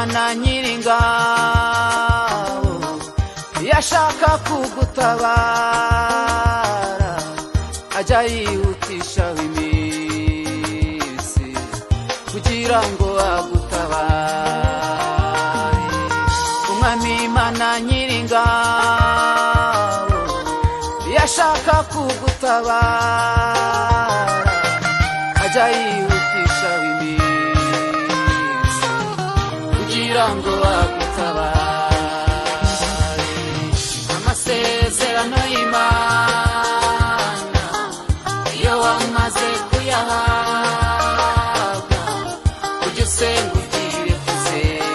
Imana Nyiringabo yashaka kugutabara ajya yihutisha iminsi kugira ngo agutabare. Umwami Imana Nyiringabo yashaka kugutabara ajya yihutisha iminsi kugira ngo agutabare. Amasezerano y'Imana iyo wamaze kuyahabwa ujye usenga ugire kwizera,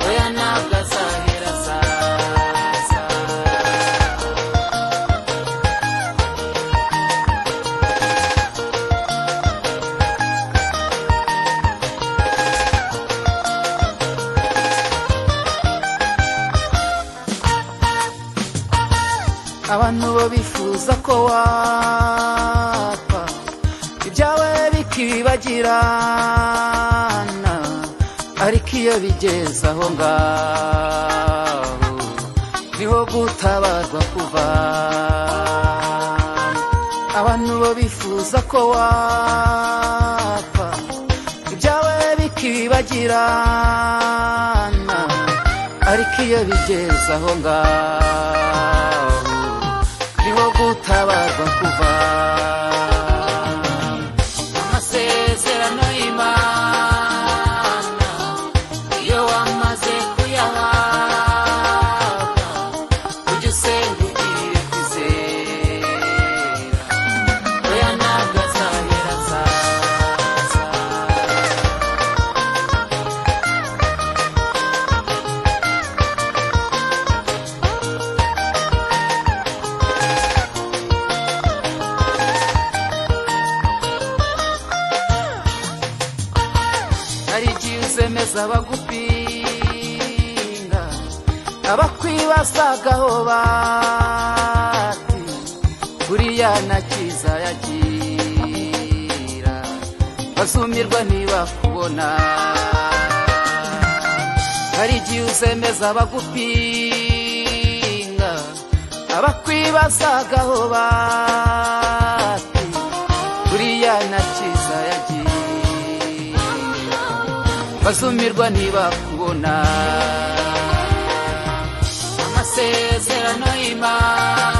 oya ntabwo azahera azaza. Abantu bo bifuza ko wapfa ibyawe bikibagirana, ariko iyo bigeze aho ngaho niho gutabarwa kuva. Abantu bo bifuza ko wapfa ibyawe bikibagirana, ariko iyo bigeze aho ngaho niho gutabarwa kuva. Amasezerano y'Imana iyo wamaze kuyahabwa ujye usenga ugire kwizera, oya ntabwo azahera azaza. Hari igihe uzemeza abagupinga abakwibasagaho bati buriya nta cyiza yagira, bazumirwa ntibakubona. Hari igihe uzemeza abagupinga abakwibasagaho bati buriya nta cyiza yagira, bazumirwa ntibakubona. Amasezerano y'Imana